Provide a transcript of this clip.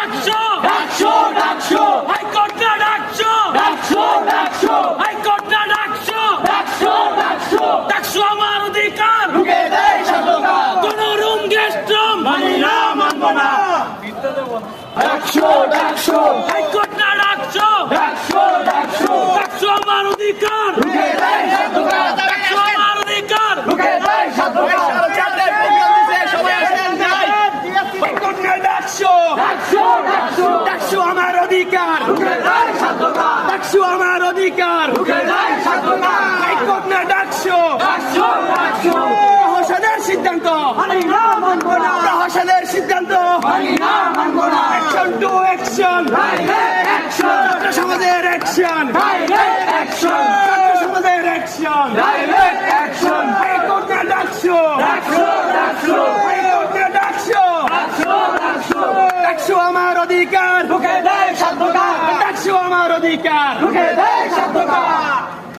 ডাকছো ডাকছো ডাকছো হাইকোর্ট না ডাকছো ডাকছো ডাকছো হাইকোর্ট না ডাকছো ডাকছো ডাকছো ডাকছো আমার অধিকার ঢুকে দেয় সাধুকার কোন রুম গেস্ট রুম মানি না মানব না ডাকছো ডাকছো হাইকোর্ট না ডাকছো ডাকছো ডাকছো ডাকছো আমার অধিকার ঢুকে দেয় সাধুকার ডাকছো আমার অধিকার ঢুকে দেয় সাধুকার হাইকোর্ট না ডাকছো ডাকছো ডাকছো ডাকছো আমার অধিকার ঢুকে দেয় সাধুকার ডাকছো আমার অধিকার ঢুকে দেয় সাধুকার হাইকোর্ট না ডাকছো ডাকছো ডাকছো প্রহসনের সিদ্ধান্ত মানি না মানব না প্রহসনের সিদ্ধান্ত মানি না মানব না action to action direct action ছাত্র সমাজের অ্যাকশন ডাইরেক্ট অ্যাকশন ছাত্র সমাজের অ্যাকশন ডাইরেক্ট অ্যাকশন হাইকোর্ট না ডাকছো ডাকছো ডাকছো হাইকোর্ট না ডাকছো ডাকছো ডাকছো ডাকছো আমার অধিকার ঢুকে দেয় সাধুকার ডাকছো আমার অধিকার ঢুকে দেয় সাধুকার